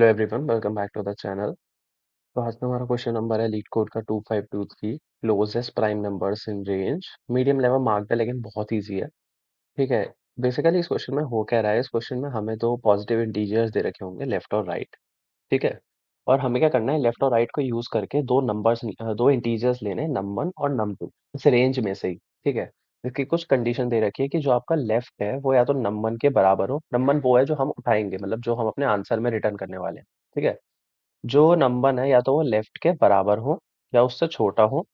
Hello everyone, welcome back to the channel. तो आज का हमारा क्वेश्चन नंबर है लीड कोड का 2523, closest prime numbers in range. Medium level marked है लेकिन बहुत इजी है। ठीक है। बेसिकली इस क्वेश्चन में हो क्या रहा है, इस क्वेश्चन में हमें दो पॉजिटिव इंटीजर्स दे रखे होंगे, लेफ्ट और राइट। ठीक है। और हमें क्या करना है, लेफ्ट और राइट को यूज करके दो इंटीजर्स लेने हैं, num1 और num2, इस रेंज में से ही। ठीक है। इसकी कुछ कंडीशन दे रखी है कि जो आपका लेफ्ट है वो या तो num1 के बराबर हो। num1 वो है जो हम उठाएंगे, मतलब जो हम अपने आंसर में रिटर्न करने वाले हैं। ठीक है। जो नम1 है या तो वो लेफ्ट के बराबर हो या उससे छोटा हो,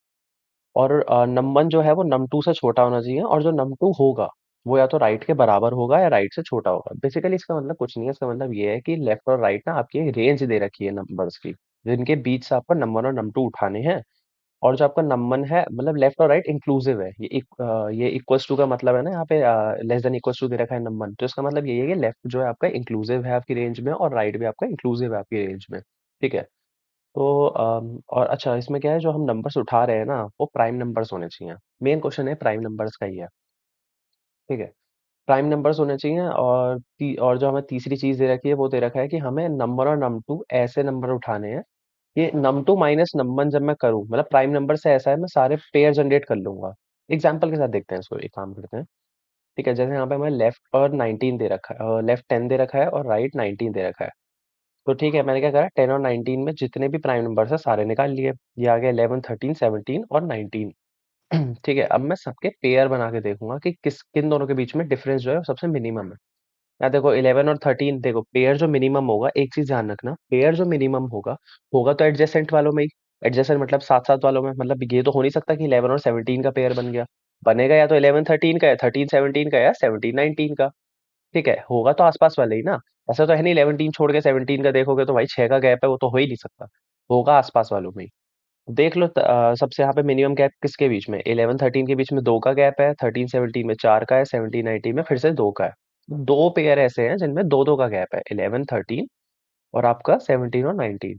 और नम1 जो है वो num2 से छोटा होना चाहिए, और जो num2 होगा वो या तो राइट के बराबर होगा या राइट से छोटा होगा। बेसिकली इसका मतलब कुछ नहीं है, इसका मतलब ये है कि लेफ्ट और राइट ना आपकी एक रेंज दे रखी है नंबर्स की, जिनके बीच से आपको num1 और num2 उठाने हैं। और जो आपका num1 है, मतलब लेफ्ट और राइट इंक्लूसिव है, ये इक्वल्स टू का मतलब है ना, यहाँ पे लेस देन इक्वल्स टू दे रखा है num1, तो इसका मतलब ये है कि लेफ्ट जो है आपका इंक्लूसिव है आपकी रेंज में, और राइट भी आपका इंक्लूसिव है आपकी रेंज में। ठीक है। तो और अच्छा, इसमें क्या है, जो हम नंबर्स उठा रहे हैं ना वो प्राइम नंबर्स होने चाहिए। मेन क्वेश्चन है प्राइम नंबर्स का ही है। ठीक है। प्राइम नंबर्स होने चाहिए, और जो हमें तीसरी चीज दे रखी है वो दे रखा है कि हमें नंबर और num2 ऐसे नंबर उठाने हैं कि num2 माइनस num1 जब मैं करूँ, मतलब प्राइम नंबर से ऐसा है मैं सारे पेयर जनरेट कर लूंगा। एग्जाम्पल के साथ देखते हैं इसको, एक काम करते हैं। ठीक है। जैसे यहाँ पे हमें लेफ्ट और 19 दे रखा है, लेफ्ट 10 दे रखा है और राइट 19 दे रखा है। तो ठीक है, मैंने क्या करा, 10 और 19 में जितने भी प्राइम नंबर्स है सारे निकाल लिए। ये आ गया 11, 13, 17 और 19। ठीक है। अब मैं सबके पेयर बना के देखूंगा कि किन दोनों के बीच में डिफरेंस जो है वो सबसे मिनिमम है। या देखो 11 और 13, देखो पेयर जो मिनिमम होगा, एक चीज ध्यान रखना, पेयर जो मिनिमम होगा होगा तो एडजेसेंट वालों में ही। एडजेसेंट मतलब साथ साथ वालों में, मतलब ये तो हो नहीं सकता कि 11 और 17 का पेयर बन गया। बनेगा या तो 11 13 का, या 13 17 का, या 17 19 का। ठीक है। होगा तो आसपास वाले ही ना। ऐसा तो है नहीं 11 छोड़ के 17 का देखोगे तो भाई 6 का गैप है, वो तो हो ही नहीं सकता। होगा आसपास वालों में ही। देख लो सबसे यहाँ पे मिनिमम गैप किसके बीच में, 11 13 के बीच में 2 का गैप है, 13 17 में 4 का है, 17 19 में फिर से 2 का है। दो पेयर ऐसे हैं जिनमें दो दो का गैप है, 11 13 और आपका 17 और 19।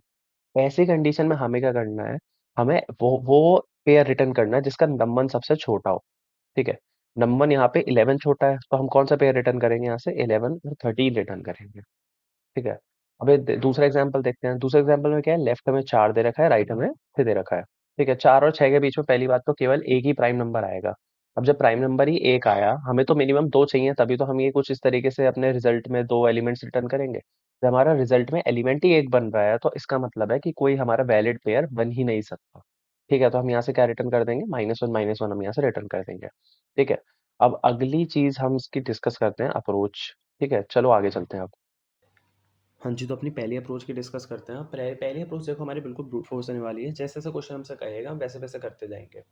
ऐसी कंडीशन में हमें क्या करना है, हमें वो पेयर रिटर्न करना है जिसका नंबर सबसे छोटा हो। ठीक है। नंबर यहाँ पे 11 छोटा है, तो हम कौन सा पेयर रिटर्न करेंगे, यहाँ से 11 और 13 रिटर्न करेंगे। ठीक है। अब दूसरा एग्जांपल देखते हैं। दूसरे एग्जांपल में क्या है, लेफ्ट हमें 4 दे रखा है, राइट हमें 6 दे रखा है। ठीक है। 4 और 6 के बीच में पहली बात तो केवल एक ही प्राइम नंबर आएगा। अब जब प्राइम नंबर ही एक आया, हमें तो मिनिमम दो चाहिए, तभी तो हम ये कुछ इस तरीके से अपने रिजल्ट में दो एलिमेंट्स रिटर्न करेंगे। जब हमारा रिजल्ट में एलिमेंट ही एक बन रहा है तो इसका मतलब है कि कोई हमारा वैलिड पेयर बन ही नहीं सकता। ठीक है। तो हम यहाँ से क्या रिटर्न कर देंगे, -1 हम यहाँ से रिटर्न कर देंगे। ठीक है। अब अगली चीज हम इसकी डिस्कस करते हैं, अप्रोच। ठीक है, चलो आगे चलते हैं अब। हाँ जी, तो अपनी पहली अप्रोच की डिस्कस करते हैं। पहली अप्रोच देखो हमारी बिल्कुल ब्रूट फोर्स होने वाली है। जैसे-जैसे क्वेश्चन हमसे कहेगा हम वैसे-वैसे करते जाएँगे।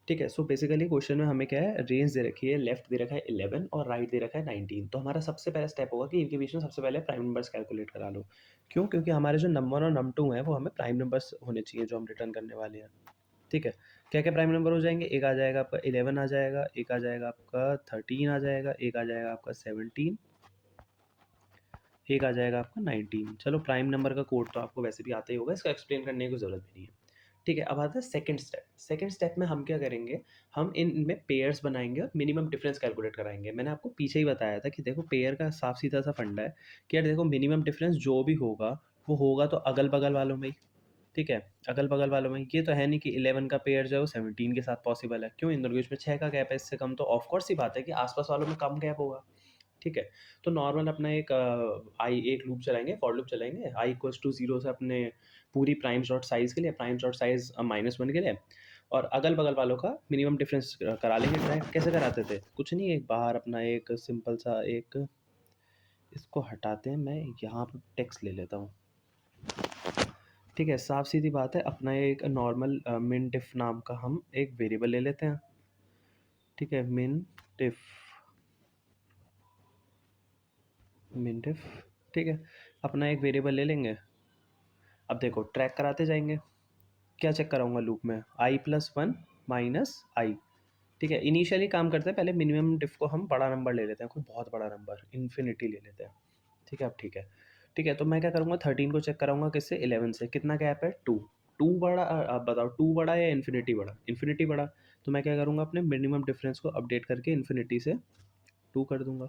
ठीक है? सो बेसिकली क्वेश्चन में हमें क्या है, रेंज दे रखी है, लेफ्ट दे रखा है 11 और राइट दे रखा है 19। तो हमारा सबसे पहला स्टेप होगा कि इनके बीच में सबसे पहले प्राइम नंबर्स कैलकुलेट करा लो। क्यों? क्योंकि हमारे जो नम 1 और नम 2 हैं वो हमें प्राइम नंबर्स होने चाहिए जो हम रिटर्न करने वाले हैं। ठीक है? क्या-क्या प्राइम नंबर हो जाएँगे? एक आ जाएगा आपका 11 आ जाएगा, एक आ जाएगा आपका 13 आ जाएगा, एक आ जाएगा आपका 17, एक आ जाएगा आपका 19। चलो प्राइम नंबर का कोड तो आपको वैसे भी आता ही होगा, इसका एक्सप्लेन करने की ज़रूरत भी नहीं है। ठीक है, अब आता है सेकंड स्टेप। सेकंड स्टेप में हम क्या करेंगे, हम इनमें पेयर्स बनाएँगे और मिनिमम डिफरेंस कैलकुलेट कराएँगे। मैंने आपको पीछे ही बताया था कि देखो पेयर का साफ सीधा सा फंडा है कि यार देखो मिनिमम डिफरेंस जो भी होगा, वो होगा तो अगल-बगल वालों में ही। ठीक है, अगल-बगल वालों में। ये तो है नहीं कि 11 का पेयर जो है वो 17 के साथ पॉसिबल है। क्यों? इन दोनों के बीच में 6 का गैप है, इससे कम तो ऑफ कोर्स सी बात है कि आस-पास वालों में कम गैप होगा। ठीक है। तो नॉर्मल अपना एक आई एक लूप चलाएँगे, फॉर लूप चलाएँगे, i इक्वल्स टू 0 से अपने पूरी प्राइम्स डॉट साइज़ के लिए, प्राइम्स डॉट साइज़ -1 के लिए, और अगल-बगल वालों का मिनिमम डिफरेंस करा लेंगे ट्राई। कैसे कराते थे? कुछ नहीं, एक बाहर अपना एक सिंपल सा एक, इसको हटाते हैं, मैं यहाँ पे टेक्स्ट ले लेता हूँ। ठीक है, साफ-सीधी बात है, अपना एक नॉर्मल मिनडिफ नाम का हम एक वेरिएबल ले लेते हैं। ठीक है, मिनडिफ, मिनडिफ, ठीक है, अपना एक वेरिएबल ले लेंगे। अब देखो ट्रैक कराते जाएंगे। क्या चेक कराऊंगा लूप में, i+1 माइनस आई। ठीक है, इनिशियली काम करते हैं, पहले मिनिमम डिफ को हम बड़ा नंबर ले लेते हैं, कोई बहुत बड़ा नंबर, इन्फिनिटी ले लेते हैं। ठीक है, अब ठीक है। ठीक है, तो मैं क्या करूँगा, 13 को चेक कराऊंगा किससे, 11 से। कितना गैप है, 2। 2 बड़ा, आप बताओ 2 बड़ा या इन्फिनिटी बड़ा, इन्फिनिटी बड़ा। तो मैं क्या करूँगा, अपने मिनिमम डिफरेंस को अपडेट करके इन्फिनिटी से 2 कर दूंगा।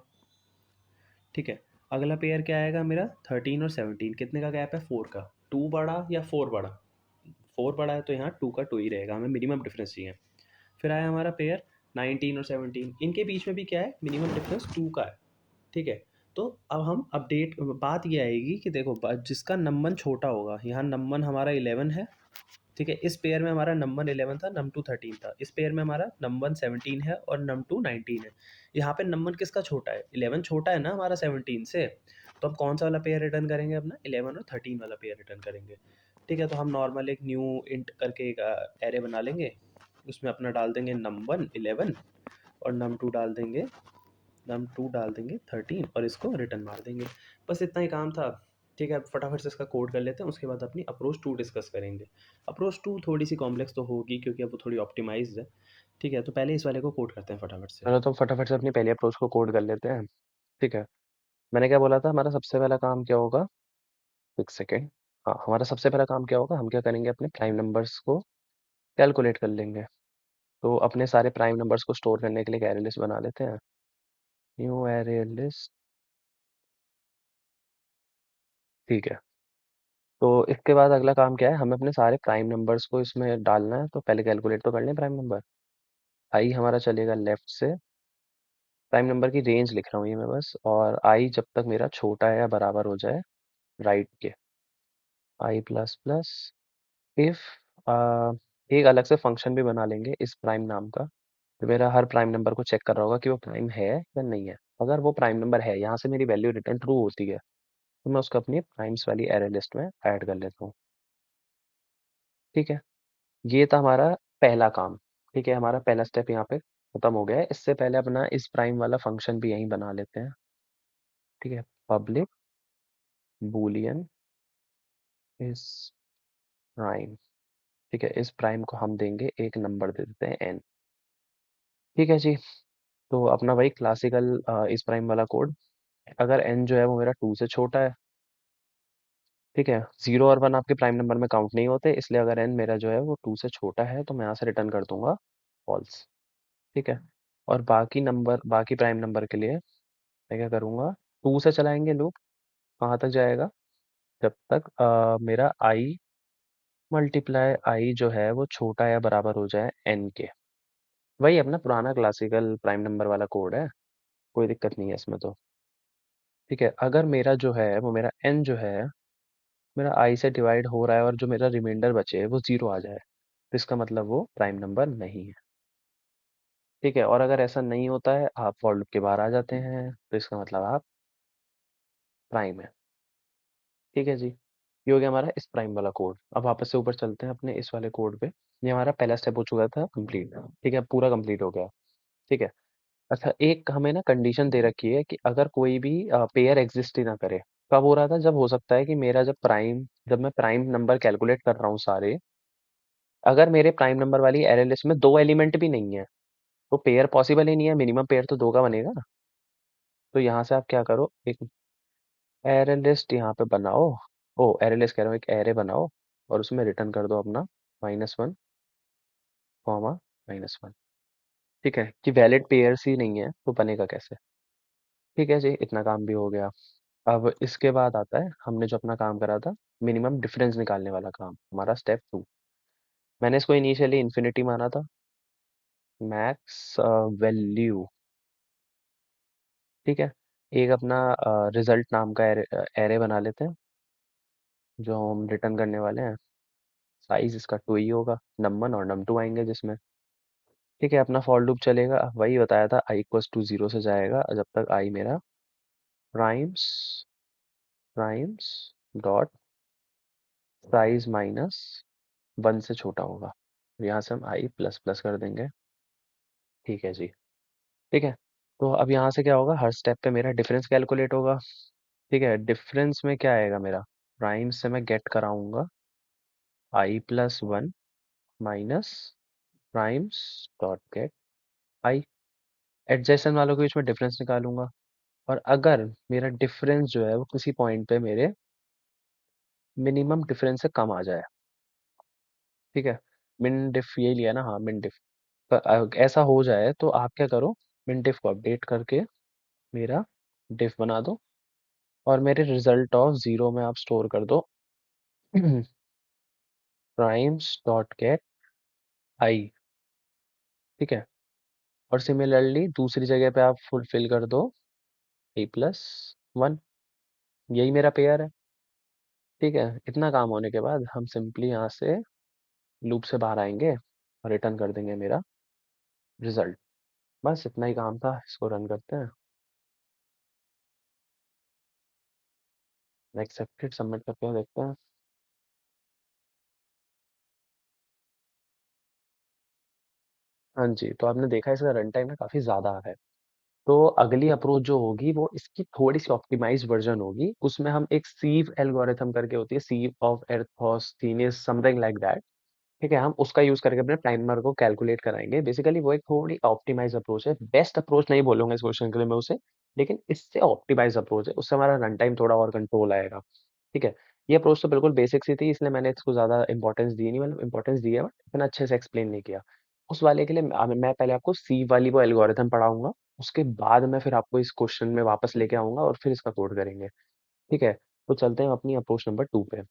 ठीक है। अगला पेयर क्या आएगा मेरा 13 और 17, कितने का गैप है, 4 का। 2 बड़ा या 4 बड़ा, 4 बड़ा है तो यहाँ 2 का 2 ही रहेगा, हमें मिनिमम डिफरेंस चाहिए। फिर आया हमारा पेयर 19 और 17, इनके बीच में भी क्या है, मिनिमम डिफरेंस 2 का है। ठीक है। तो अब हम अपडेट, बात ये आएगी कि देखो जिसका नंबर छोटा होगा, यहाँ नंबर हमारा 11 है। ठीक है, इस पेयर में हमारा नंबर 11 था, नम टू 13 था। इस पेयर में हमारा नंबर 17 है और नम टू 19 है। यहाँ पे नंबर किसका छोटा है, 11 छोटा है ना हमारा 17 से। तो हम कौन सा वाला पेयर रिटर्न करेंगे, अपना 11 और 13 वाला पेयर रिटर्न करेंगे। ठीक है, तो हम नॉर्मल एक न्यू इंट करके एक एरे बना लेंगे, उसमें अपना डाल देंगे नंबर 11 और num2 डाल देंगे 13 और इसको रिटर्न मार देंगे। बस इतना ही काम था। ठीक है, अब फटाफट से इसका कोड कर लेते हैं, उसके बाद अपनी अप्रोच 2 डिस्कस करेंगे। अप्रोच 2 थोड़ी सी कॉम्प्लेक्स तो होगी क्योंकि अब वो थोड़ी ऑप्टिमाइज्ड है। ठीक है, तो पहले इस वाले को कोड करते हैं फटाफट से। चलो तो फटाफट से अपनी पहली अप्रोच को कोड कर लेते हैं। ठीक है, मैंने क्या बोला था, हमारा सबसे पहला काम क्या होगा, एक सेकेंड। हाँ, हमारा सबसे पहला काम क्या होगा, हम क्या करेंगे, अपने प्राइम नंबर्स को कैलकुलेट कर लेंगे। तो अपने सारे प्राइम नंबर्स को स्टोर करने के लिए एक एरे लिस्ट बना लेते हैं। New array list. ठीक है, तो इसके बाद अगला काम क्या है, हमें अपने सारे प्राइम नंबर्स को इसमें डालना है। तो पहले कैलकुलेट तो कर लें प्राइम नंबर। आई हमारा चलेगा लेफ्ट से, प्राइम नंबर की रेंज लिख रहा हूँ ये मैं बस, और आई जब तक मेरा छोटा है या बराबर हो जाए राइट के। आई प्लस प्लस इफ, एक अलग से फंक्शन भी बना लेंगे इस प्राइम नाम का। तो मेरा हर प्राइम नंबर को चेक कर रहा होगा कि वो प्राइम है या नहीं है। अगर वो प्राइम नंबर है, यहाँ से मेरी वैल्यू रिटर्न ट्रू होती है, तो मैं उसको अपनी प्राइम्स वाली एरे लिस्ट में ऐड कर लेता हूँ। ठीक है, ये था हमारा पहला काम। ठीक है, हमारा पहला स्टेप यहाँ पे खत्म हो गया है। इससे पहले अपना इस प्राइम वाला फंक्शन भी यहीं बना लेते हैं। ठीक है, पब्लिक बूलियन इस प्राइम। ठीक है, इस प्राइम को हम देंगे एक नंबर दे देते हैं n। ठीक है जी, तो अपना वही क्लासिकल इस प्राइम वाला कोड। अगर n जो है वो मेरा 2 से छोटा है, ठीक है, 0 और 1 आपके प्राइम नंबर में काउंट नहीं होते, इसलिए अगर n मेरा जो है वो 2 से छोटा है तो मैं यहाँ से रिटर्न कर दूंगा फॉल्स। ठीक है, और बाकी नंबर, बाकी प्राइम नंबर के लिए मैं क्या करूँगा, 2 से चलाएंगे लूप। कहाँ तक जाएगा, जब तक मेरा i मल्टीप्लाई i जो है वो छोटा या बराबर हो जाए n के। वही अपना पुराना क्लासिकल प्राइम नंबर वाला कोड है, कोई दिक्कत नहीं है इसमें तो। ठीक है, अगर मेरा जो है वो मेरा n जो है मेरा i से डिवाइड हो रहा है और जो मेरा रिमाइंडर बचे वो 0 आ जाए, तो इसका मतलब वो प्राइम नंबर नहीं है। ठीक है, और अगर ऐसा नहीं होता है, आप फॉर लूप के बाहर आ जाते हैं, तो इसका मतलब आप प्राइम है। ठीक है जी, ये हो गया हमारा इस प्राइम वाला कोड। अब वापस से ऊपर चलते हैं अपने इस वाले कोड पे। ये हमारा पहला स्टेप हो चुका था कंप्लीट। ठीक है, पूरा कंप्लीट हो गया। ठीक है, अच्छा एक हमें ना कंडीशन दे रखी है कि अगर कोई भी पेयर एग्जिस्ट ही ना करे। कब हो रहा था, जब हो सकता है कि मेरा जब मैं प्राइम नंबर कैलकुलेट कर रहा हूँ सारे, अगर मेरे प्राइम नंबर वाली एरे लिस्ट में 2 एलिमेंट भी नहीं है, तो पेयर पॉसिबल ही नहीं है, मिनिमम पेयर तो 2 का बनेगा ना। तो यहाँ से आप क्या करो, एक एरे लिस्ट यहाँ पे बनाओ। ओ, एरे लिस्ट कह रहा हूँ, एक एरे बनाओ और उसमें रिटर्न कर दो अपना -1 कॉमा -1। ठीक है, कि वैलिड पेयर्स ही नहीं है तो बनेगा कैसे। ठीक है जी, इतना काम भी हो गया। अब इसके बाद आता है हमने जो अपना काम करा था, मिनिमम डिफरेंस निकालने वाला काम, हमारा स्टेप 2। मैंने इसको इनिशियली इन्फिनिटी माना था, मैक्स वैल्यू। ठीक है, एक अपना रिजल्ट नाम का एरे बना लेते हैं जो हम रिटर्न करने वाले हैं। साइज इसका 2 ही होगा, num1 और num2 आएंगे जिसमें। ठीक है, अपना फॉर लूप चलेगा, वही बताया था, i इक्वल्स टू 0 से जाएगा जब तक i मेरा प्राइम्स प्राइम्स डॉट साइज -1 से छोटा होगा। यहाँ से हम i प्लस प्लस कर देंगे। ठीक है जी। ठीक है, तो अब यहाँ से क्या होगा, हर स्टेप पे मेरा डिफरेंस कैलकुलेट होगा। ठीक है, डिफरेंस में क्या आएगा मेरा, प्राइम से मैं गेट कराऊंगा i+1 minus primes dot get I. Adjacent वालों के बीच में डिफरेंस निकालूंगा, और अगर मेरा डिफरेंस जो है वो किसी पॉइंट पे मेरे मिनिमम डिफरेंस से कम आ जाए। ठीक है, मिन डिफ यही लिया ना, हाँ मिन डिफ। ऐसा हो जाए तो आप क्या करो, मिन डिफ को अपडेट करके मेरा डिफ बना दो। और मेरे रिजल्ट ऑफ 0 में आप स्टोर कर दो प्राइम्स डॉट गेट आई। ठीक है। और सिमिलरली दूसरी जगह पे आप फुलफिल कर दो a+1। यही मेरा पेयर है। ठीक है। इतना काम होने के बाद हम सिंपली यहाँ से लूप से बाहर आएंगे और रिटर्न कर देंगे मेरा रिजल्ट। बस इतना ही काम था। इसको रन करते हैं। एक्सेप्टेड सबमिट करके देखते हैं। हाँ जी, तो आपने देखा इसका रन टाइम ना काफ़ी ज़्यादा है। तो अगली अप्रोच जो होगी वो इसकी थोड़ी-सी ऑप्टिमाइज़्ड वर्ज़न होगी। उसमें हम एक सीव एल्गोरिथम करके होती है, सीव ऑफ एर्थोस्थीनियस समथिंग लाइक दैट। ठीक है, हम उसका यूज़ करके अपने टाइमर को कैलकुलेट कराएँगे। बेसिकली वो एक थोड़ी ऑप्टिमाइज़ अप्रोच है। बेस्ट अप्रोच नहीं बोलूँगा इस क्वेश्चन के लिए मैं उसे, लेकिन इससे ऑप्टिमाइज़ अप्रोच है। उससे हमारा रन टाइम थोड़ा और कंट्रोल आएगा। ठीक है? ये अप्रोच तो बिल्कुल बेसिक सी थी, इसलिए मैंने इसको ज़्यादा इम्पोर्टेंस दी नहीं, मतलब इम्पोर्टेंस दी है बट इतना अच्छे से एक्सप्लेन नहीं किया। उस वाले के लिए मैं पहले आपको सी वाली वो एल्गोरिथम पढ़ाऊँगा, उसके बाद मैं फिर आपको इस क्वेश्चन में वापस लेके आऊँगा और फिर इसका कोड करेंगे। ठीक है? तो चलते हैं अपनी अप्रोच नंबर 2 पे।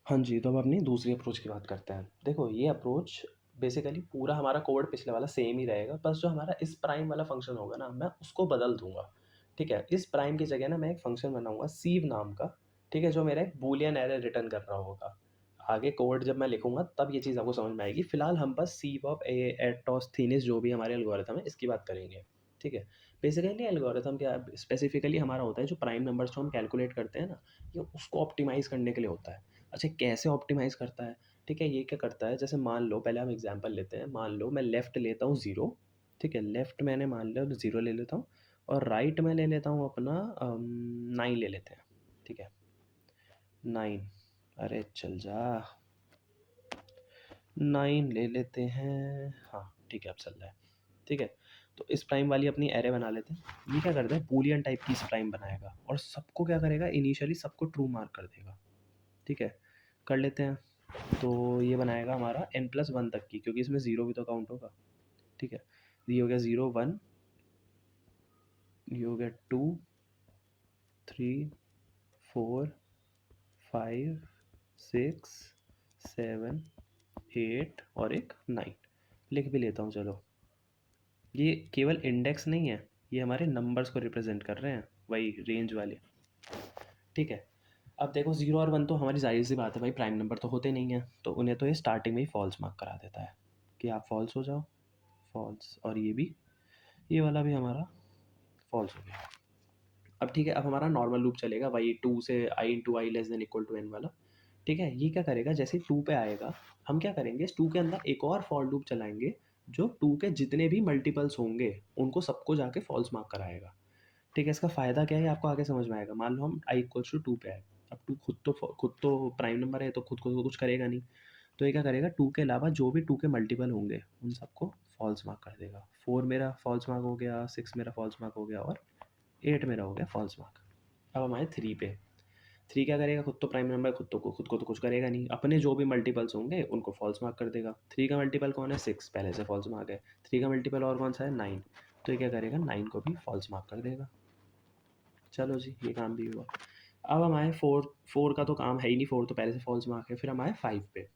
हाँ जी, तो अब अपनी दूसरी अप्रोच की बात करते हैं। देखो ये अप्रोच बेसिकली पूरा हमारा कोड पिछले वाला सेम ही रहेगा, बस जो हमारा इस प्राइम वाला फंक्शन होगा ना, मैं उसको बदल दूँगा। ठीक है? इस प्राइम की जगह ना मैं एक फंक्शन बनाऊँगा सीव नाम का, ठीक है? जो मेरा एक बूलियन एरर रिटर्न कर रहा होगा। आगे कोड जब मैं लिखूँगा तब ये चीज़ आपको समझ में आएगी। फिलहाल हम बस सीव ऑफ ए एटोस्थीनिस जो भी हमारे एल्गोरिथम है इसकी बात करेंगे। ठीक है? बेसिकली एल्गोरिथम क्या स्पेसिफिकली हमारा होता है जो प्राइम नंबर्स को हम कैलकुलेट करते हैं ना, ये उसको ऑप्टिमाइज़ करने के लिए होता है। अच्छा कैसे ऑप्टिमाइज़ करता है? ठीक है, ये क्या करता है जैसे मान लो पहले हम एग्ज़ाम्पल लेते हैं, मान लो मैं लेफ़्ट लेता हूँ 0, ठीक है? लेफ़्ट मैंने मान लिया 0 ले लेता हूँ और राइट में ले लेता हूँ अपना 9 ले लेते हैं, ठीक है? 9 अरे चल जा, 9 ले लेते हैं, हाँ, ठीक है अब चल रहा है, ठीक है? तो इस प्राइम वाली अपनी एरे बना लेते हैं। ये क्या करता है बूलियन टाइप की इस प्राइम बनाएगा और सबको क्या करेगा इनिशियली सबको ट्रू मार्क कर देगा, ठीक है? कर लेते हैं। तो ये बनाएगा हमारा n+1 तक की क्योंकि इसमें ज़ीरो भी तो काउंट होगा, ठीक है? ये हो गया 0 1, ये हो गया 2 3 4 5 6 7 8 और एक 9 लिख भी लेता हूँ चलो। ये केवल इंडेक्स नहीं है, ये हमारे नंबर्स को रिप्रेजेंट कर रहे हैं, वही रेंज वाले, ठीक है? अब देखो 0 और 1 तो हमारी ज़ाहिर सी बात है भाई प्राइम नंबर तो होते नहीं हैं, तो उन्हें तो ये स्टार्टिंग में ही फॉल्स मार्क करा देता है कि आप फॉल्स हो जाओ, फॉल्स, और ये वाला भी हमारा फॉल्स हो गया। अब ठीक है, अब हमारा नॉर्मल लूप चलेगा वही 2 से I into I less than equal to N वाला, ठीक है? ये क्या करेगा जैसे 2 पे आएगा, हम क्या करेंगे इस 2 के अंदर एक और फॉर लूप चलाएंगे जो 2 के जितने भी मल्टीपल्स होंगे उनको सबको जाके फॉल्स मार्क कराएगा। ठीक है, इसका फ़ायदा क्या है आपको आगे समझ में आएगा। मान लो हम आई इक्वल्स टू 2 पे आए, अब 2 खुद तो प्राइम नंबर है तो खुद को तो कुछ करेगा नहीं, तो ये क्या करेगा 2 के अलावा जो भी 2 के मल्टीपल होंगे उन सबको फॉल्स मार्क कर देगा। 4 मेरा फॉल्स मार्क हो गया, 6 मेरा फॉल्स मार्क हो गया और 8 मेरा हो गया फॉल्स मार्क। अब हम आए 3 पे। 3 क्या करेगा खुद तो प्राइम नंबर खुद को तो कुछ करेगा नहीं, अपने जो भी मल्टीपल्स होंगे उनको फॉल्स मार्क कर देगा। 3 का मल्टीपल कौन है 6 पहले से फॉल्स मार्क है, 3 का मल्टीपल और कौन सा है 9, तो ये क्या करेगा 9 को भी फॉल्स मार्क कर देगा। चलो जी ये काम भी हुआ। अब हम आए 4, 4 का तो काम है ही नहीं, 4 तो पहले से फॉल्स मार्क है। फिर हम आए 5 पे,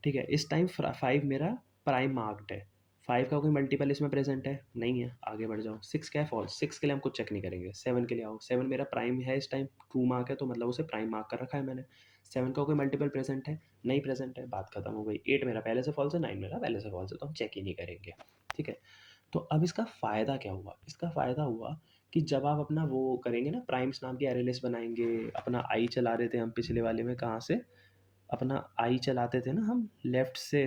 ठीक है? इस टाइम 5 मेरा प्राइम मार्क्ड है। 5 का कोई मल्टीपल इसमें प्रेजेंट है नहीं है, आगे बढ़ जाओ। 6 क्या है फॉल्स, 6 के लिए हम कुछ चेक नहीं करेंगे। 7 के लिए आओ, 7 मेरा प्राइम है इस टाइम, ट्रू मार्क है तो मतलब उसे प्राइम मार्क कर रखा है मैंने। 7 का कोई मल्टीपल प्रेजेंट है नहीं, प्रेजेंट है, बात खत्म हो गई। 8 मेरा पहले से फॉल्स है, 9 मेरा पहले से फॉल्स है, तो हम चेक ही नहीं करेंगे, ठीक है? तो अब इसका फ़ायदा क्या हुआ? इसका फ़ायदा हुआ कि जब आप अपना वो करेंगे ना प्राइम्स नाम की एरे लिस्ट बनाएँगे, अपना आई चला रहे थे हम पिछले वाले में, कहाँ से? अपना आई चलाते थे ना हम लेफ़्ट से,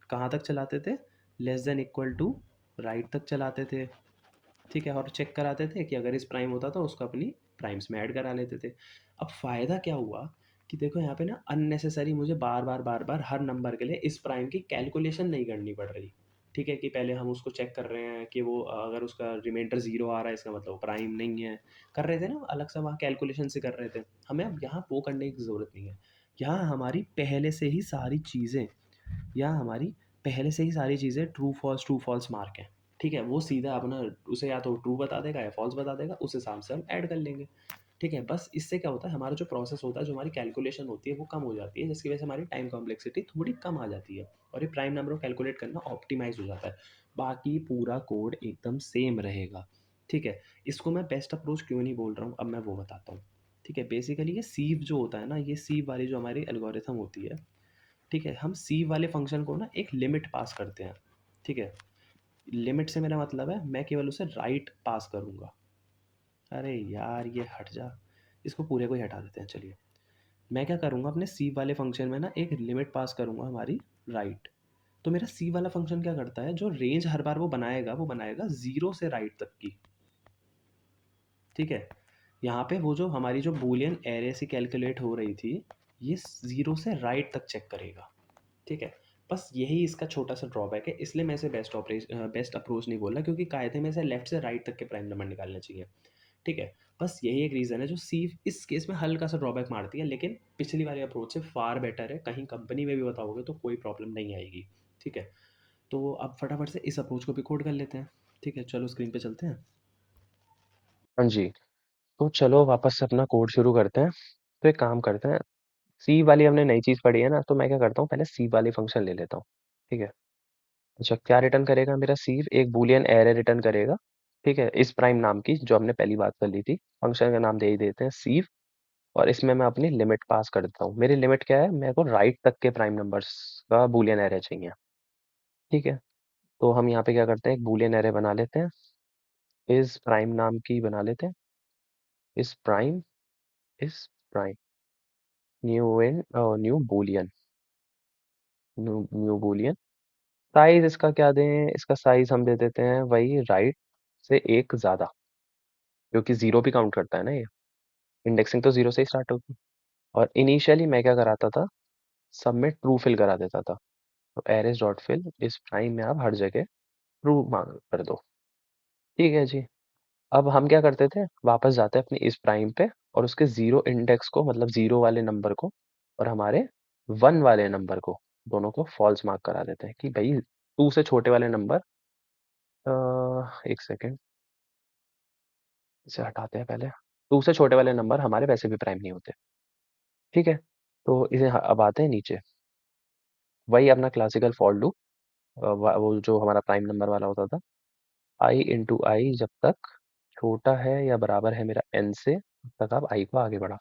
कहाँ तक चलाते थे? Less than equal to right तक चलाते थे, ठीक है? और चेक कराते थे कि अगर इस प्राइम होता तो उसको अपनी प्राइम्स में ऐड करा लेते थे। अब फ़ायदा क्या हुआ कि देखो यहाँ पे ना अननेसेसरी मुझे बार-बार हर नंबर के लिए इस प्राइम की कैलकुलेशन नहीं करनी पड़ रही। ठीक है? कि पहले हम उसको चेक कर रहे हैं कि वो अगर उसका रिमाइंडर 0 आ रहा है इसका मतलब वो प्राइम नहीं है। कर रहे थे ना अलग से वहाँ कैलकुलेशन से कर रहे थे। हमें अब यहाँ वो करने की ज़रूरत नहीं है। यहाँ हमारी पहले से ही सारी चीज़ें, यहाँ हमारी पहले से ही सारी चीज़ें ट्रू फॉल्स मार्क हैं। ठीक है? वो सीधा अपना उसे या तो ट्रू बता देगा या फ़ॉल्स बता देगा, उस हिसाब से हम ऐड कर लेंगे। ठीक है? बस इससे क्या होता है, हमारा जो प्रोसेस होता है, जो हमारी कैलकुलेशन होती है वो कम हो जाती है, जिसकी वजह से हमारी टाइम कॉम्प्लेक्सिटी थोड़ी कम आ जाती है और ये प्राइम नंबर को कैलकुलेट करना ऑप्टिमाइज़ हो जाता है। बाकी पूरा कोड एकदम सेम रहेगा। ठीक है? इसको मैं बेस्ट अप्रोच क्यों नहीं बोल रहा हूँ, अब मैं वो बताता हूँ। ठीक है? बेसिकली ये सीव जो होता है ना, ये सीव वाली जो हमारी एल्गोरिथम होती है, ठीक है? हम सीव वाले फंक्शन को ना एक लिमिट पास करते हैं। ठीक है? लिमिट से मेरा मतलब है मैं केवल उसे राइट पास करूँगा। अरे यार ये हट जा, इसको पूरे को ही हटा देते हैं चलिए। मैं क्या करूँगा, अपने सी वाले फंक्शन में ना एक लिमिट पास करूँगा हमारी राइट। तो मेरा सी वाला फंक्शन क्या करता है, जो रेंज हर बार वो बनाएगा ज़ीरो से राइट तक की। ठीक है? यहाँ पे वो जो हमारी जो बूलियन एरे से कैलकुलेट हो रही थी, ये ज़ीरो से राइट तक चेक करेगा। ठीक है? बस यही इसका छोटा-सा ड्रॉबैक है, इसलिए मैं इसे बेस्ट अप्रोच नहीं बोल रहा, क्योंकि कायदे में इसे लेफ्ट से राइट तक के प्राइम नंबर निकालने चाहिए। ठीक है? बस यही एक रीज़न है जो सीव इस केस में हल्का-सा ड्रॉबैक मारती है, लेकिन पिछली वाली अप्रोच से फ़ार बेटर है, कहीं कंपनी में भी बताओगे तो कोई प्रॉब्लम नहीं आएगी। ठीक है? तो अब फटाफट से इस अप्रोच को भी कोड कर लेते हैं। ठीक है? चलो स्क्रीन पे चलते हैं। हाँ जी, तो चलो वापस से अपना कोड शुरू करते हैं। तो एक काम करते हैं, सी वाली हमने नई चीज़ पढ़ी है ना, तो मैं क्या करता हूँ, पहले सी वाली फंक्शन ले लेता हूँ। ठीक है? अच्छा, क्या रिटर्न करेगा मेरा सीव? एक बूलियन एरे रिटर्न करेगा। ठीक है? इस प्राइम नाम की, जो हमने पहली बात कर ली थी। फंक्शन का नाम दे ही देते हैं सीव, और इसमें मैं अपनी लिमिट पास कर देता हूँ। मेरी लिमिट क्या है? मेरे को राइट तक के प्राइम नंबर्स का बूलियन एरे चाहिए। ठीक है? तो हम यहाँ पे क्या करते हैं, एक बूलियन एरे बना लेते हैं। इस प्राइम नाम की बना लेते हैं। इस प्राइम, इस prime, new Boolean, new Boolean. Size इसका क्या दें? इसका साइज हम दे देते हैं वही राइट से एक ज्यादा, क्योंकि जीरो भी काउंट करता है ना ये। इंडेक्सिंग तो जीरो से ही स्टार्ट होगी। और इनिशियली मैं क्या कराता था, सब में ट्रू फिल करा देता था। तो एरेज डॉट फिल इस प्राइम में आप हर जगह ट्रू मांग कर दो। ठीक है जी। अब हम क्या करते थे, वापस जाते हैं अपनी इस प्राइम पे, और उसके जीरो इंडेक्स को, मतलब जीरो वाले नंबर को, और हमारे वन वाले नंबर को, दोनों को फॉल्स मार्क करा देते हैं कि भाई टू से छोटे वाले नंबर, एक सेकेंड, इसे हटाते हैं पहले। टू से छोटे वाले नंबर हमारे वैसे भी प्राइम नहीं होते। ठीक है? तो इसे अब आते हैं नीचे, वही अपना क्लासिकल फॉर लूप, वो जो हमारा प्राइम नंबर वाला होता था। आई इंटू आई जब तक छोटा है या बराबर है मेरा एन से, तब तक आप आई को आगे बढ़ा।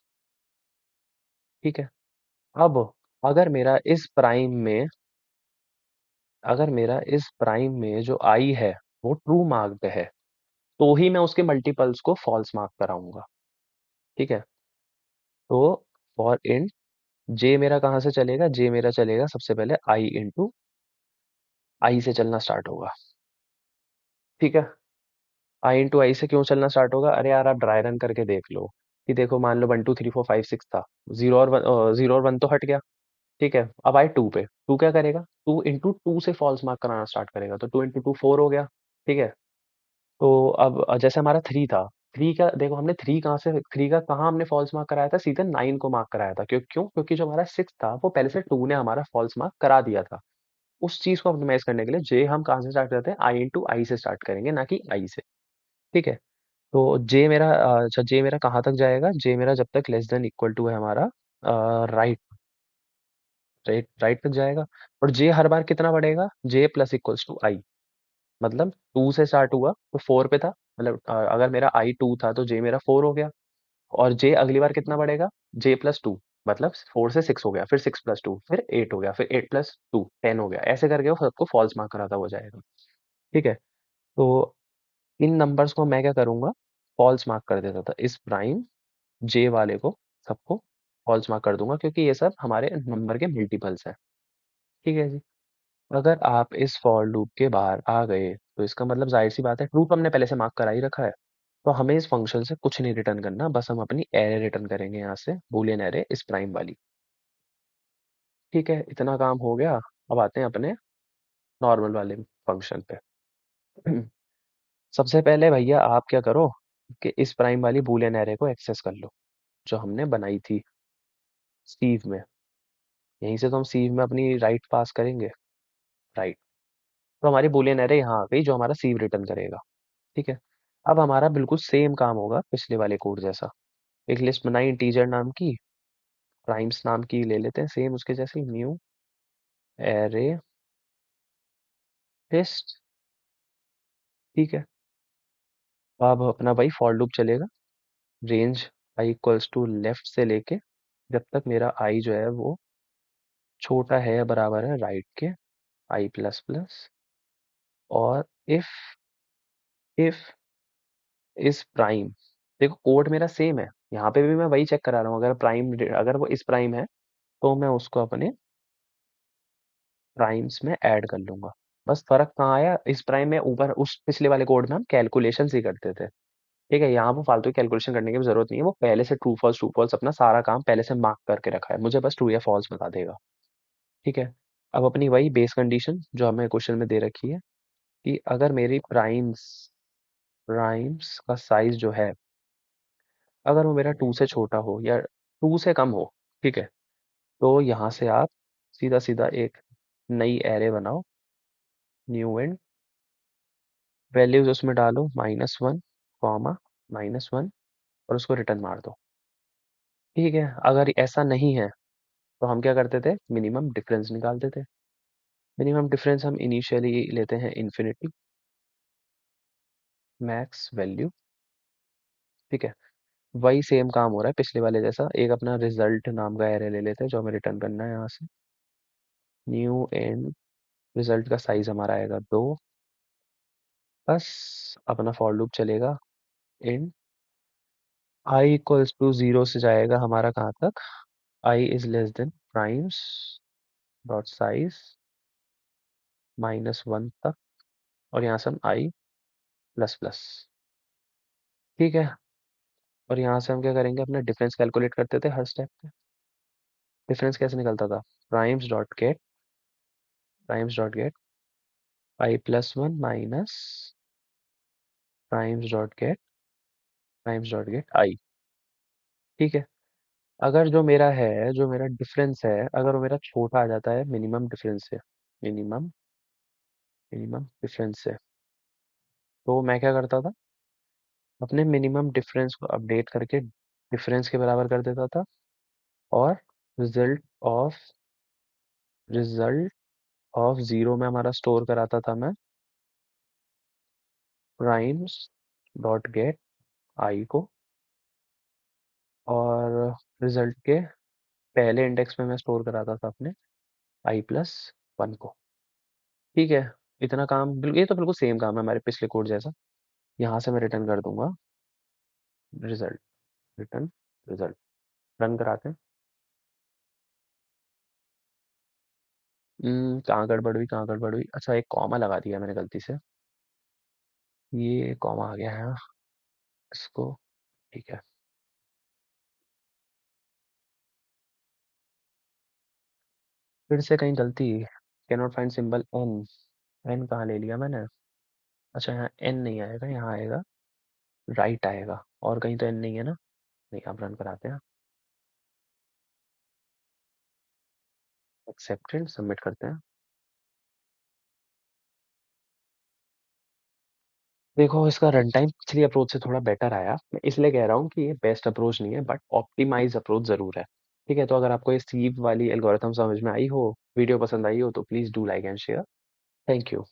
ठीक है? अब अगर मेरा इस प्राइम में, अगर मेरा इस प्राइम में जो आई है वो ट्रू मार्क्ड है, तो ही मैं उसके मल्टीपल्स को फॉल्स मार्क कराऊंगा। ठीक है? तो फॉर इन जे मेरा कहाँ से चलेगा? जे मेरा चलेगा सबसे पहले आई इंटू आई से चलना स्टार्ट होगा। ठीक है? आई इंटू आई से क्यों चलना स्टार्ट होगा? अरे यार, आप ड्राई रन करके देख लो कि देखो, मान लो 1 2 3 4 5 6 था, जीरो और वन तो हट गया। ठीक है? अब आए टू पे, टू क्या करेगा? टू इंटू टू से फॉल्स मार्क कराना स्टार्ट करेगा, तो टू इंटू टू फोर हो गया। ठीक है? तो अब जैसे हमारा थ्री था, थ्री का देखो, हमने थ्री कहाँ से, थ्री का कहाँ हमने फॉल्स मार्क कराया था? सीधे नाइन को मार्क कराया था। क्यों? क्योंकि जो हमारा सिक्स था वो पहले से टू ने हमारा फॉल्स मार्क करा दिया था। उस चीज को ऑप्टिमाइज करने के लिए जे हम कहाँ से स्टार्ट करते हैं? आई इंटू आई से स्टार्ट करेंगे, ना कि आई से। ठीक है? तो जे मेरा, अच्छा, जे मेरा कहाँ तक जाएगा? जे मेरा जब तक लेस देन इक्वल टू है हमारा राइट, राइट तक जाएगा। और जे हर बार कितना बढ़ेगा? जे प्लस इक्वल्स टू आई। मतलब टू से स्टार्ट हुआ तो फोर पे था, मतलब अगर मेरा आई टू था तो जे मेरा फोर हो गया। और जे अगली बार कितना बढ़ेगा? जे प्लस टू, मतलब फोर से सिक्स हो गया, फिर सिक्स प्लस टू, फिर एट हो गया, फिर एट प्लस टू टेन हो गया। ऐसे करके वो सबको फॉल्स मार्क कराता हो जाएगा। ठीक है? तो इन नंबर्स को मैं क्या करूंगा, फॉल्स मार्क कर देता था। इस प्राइम जे वाले को, सबको फॉल्स मार्क कर दूंगा, क्योंकि ये सब हमारे नंबर के मल्टीपल्स हैं। ठीक है जी। अगर आप इस फॉर लूप के बाहर आ गए, तो इसका मतलब जाहिर सी बात है, ट्रू तो हमने पहले से मार्क करा ही रखा है। तो हमें इस फंक्शन से कुछ नहीं रिटर्न करना, बस हम अपनी एरे रिटर्न करेंगे यहाँ से, बूलियन एरे इस प्राइम वाली। ठीक है? इतना काम हो गया। अब आते हैं अपने नॉर्मल वाले फंक्शन पे। सबसे पहले भैया आप क्या करो कि इस प्राइम वाली बूलियन एरे को एक्सेस कर लो, जो हमने बनाई थी सीव में। यहीं से तो हम सीव में अपनी राइट पास करेंगे, राइट। तो हमारी बूलियन एरे यहाँ आ गई जो हमारा सी रिटर्न करेगा। ठीक है, अब हमारा बिल्कुल सेम काम होगा पिछले वाले कोड जैसा। एक लिस्ट बनाई इंटीजर नाम की, प्राइम्स नाम की ले लेते हैं सेम उसके जैसे, न्यू एरे लिस्ट। ठीक है, अब अपना भाई फॉर लूप चलेगा, range i equals to left से लेके जब तक मेरा आई जो है वो छोटा है या बराबर है राइट के, आई प्लस प्लस। और इफ इज प्राइम, देखो कोड मेरा सेम है, यहाँ पे भी मैं वही चेक करा रहा हूँ, अगर प्राइम, अगर वो इस प्राइम है तो मैं उसको अपने प्राइम्स में ऐड कर लूंगा। बस फर्क कहाँ आया, इस प्राइम में ऊपर उस पिछले वाले कोड में हम कैलकुलेशन ही करते थे। ठीक है, यहाँ पर फालतू कैलकुलेशन करने की भी जरूरत नहीं है, वो पहले से ट्रू फॉल्स अपना सारा काम पहले से मार्क करके रखा है, मुझे बस ट्रू या फॉल्स बता देगा। ठीक है, अब अपनी वही बेस कंडीशन जो हमें क्वेश्चन में दे रखी है कि अगर मेरी प्राइम्स का साइज जो है, अगर वो मेरा 2 से छोटा हो या 2 से कम हो, ठीक है, तो यहाँ से आप सीधा सीधा एक नई एरे बनाओ, न्यू एंड वैल्यूज उसमें डालो -1, कॉमा -1, और उसको रिटर्न मार दो। ठीक है, अगर ऐसा नहीं है तो हम क्या करते थे, मिनिमम डिफरेंस निकालते थे। मिनिमम डिफरेंस हम इनिशियली लेते हैं इन्फिनिटी मैक्स वैल्यू। ठीक है, वही सेम काम हो रहा है पिछले वाले जैसा, एक अपना रिजल्ट नाम का एरे ले लेते हैं जो हमें रिटर्न करना है यहाँ से, न्यू एंड रिजल्ट का साइज हमारा आएगा 2। बस अपना फॉर लूप चलेगा, इन आई इक्वल्स टू 0 से जाएगा हमारा कहाँ तक, I is less than primes dot size -1 तक, और यहाँ से हम आई प्लस प्लस। ठीक है, और यहाँ से हम क्या करेंगे, अपना डिफरेंस कैलकुलेट करते थे हर स्टेप पे। डिफरेंस कैसे निकलता था, primes dot get i+1 minus primes dot get I. ठीक है, अगर जो मेरा डिफरेंस है, अगर वो मेरा छोटा आ जाता है मिनिमम मिनिमम डिफरेंस से, तो मैं क्या करता था, अपने मिनिमम डिफरेंस को अपडेट करके डिफरेंस के बराबर कर देता था, और रिजल्ट ऑफ रिजल्ट ऑफ 0 में हमारा स्टोर कराता था मैं प्राइम्स डॉट गेट आई को, और रिजल्ट के पहले इंडेक्स में मैं स्टोर कराता था अपने i+1 को। ठीक है, इतना काम ये तो बिल्कुल सेम काम है हमारे पिछले कोड जैसा। यहाँ से मैं रिटर्न कर दूंगा रिजल्ट, रिटर्न रिजल्ट, रन कराते हैं। कहाँ गड़बड़ हुई, अच्छा एक कॉमा लगा दिया मैंने गलती से, ये कॉमा आ गया है इसको। ठीक है, फिर से कहीं गलती, cannot find symbol n, n कहाँ ले लिया मैंने, अच्छा यहाँ एन नहीं आएगा, यहाँ आएगा राइट आएगा, और कहीं तो एन नहीं है ना। नहीं, आप रन कराते हैं, एक्सेप्टेड, सबमिट करते हैं। देखो इसका रन टाइम पिछली अप्रोच से थोड़ा बेटर आया, मैं इसलिए कह रहा हूँ कि ये बेस्ट अप्रोच नहीं है बट ऑप्टिमाइज अप्रोच ज़रूर है। ठीक है, तो अगर आपको ये सीव वाली एल्गोरिथम समझ में आई हो, वीडियो पसंद आई हो, तो please do like and share. Thank you.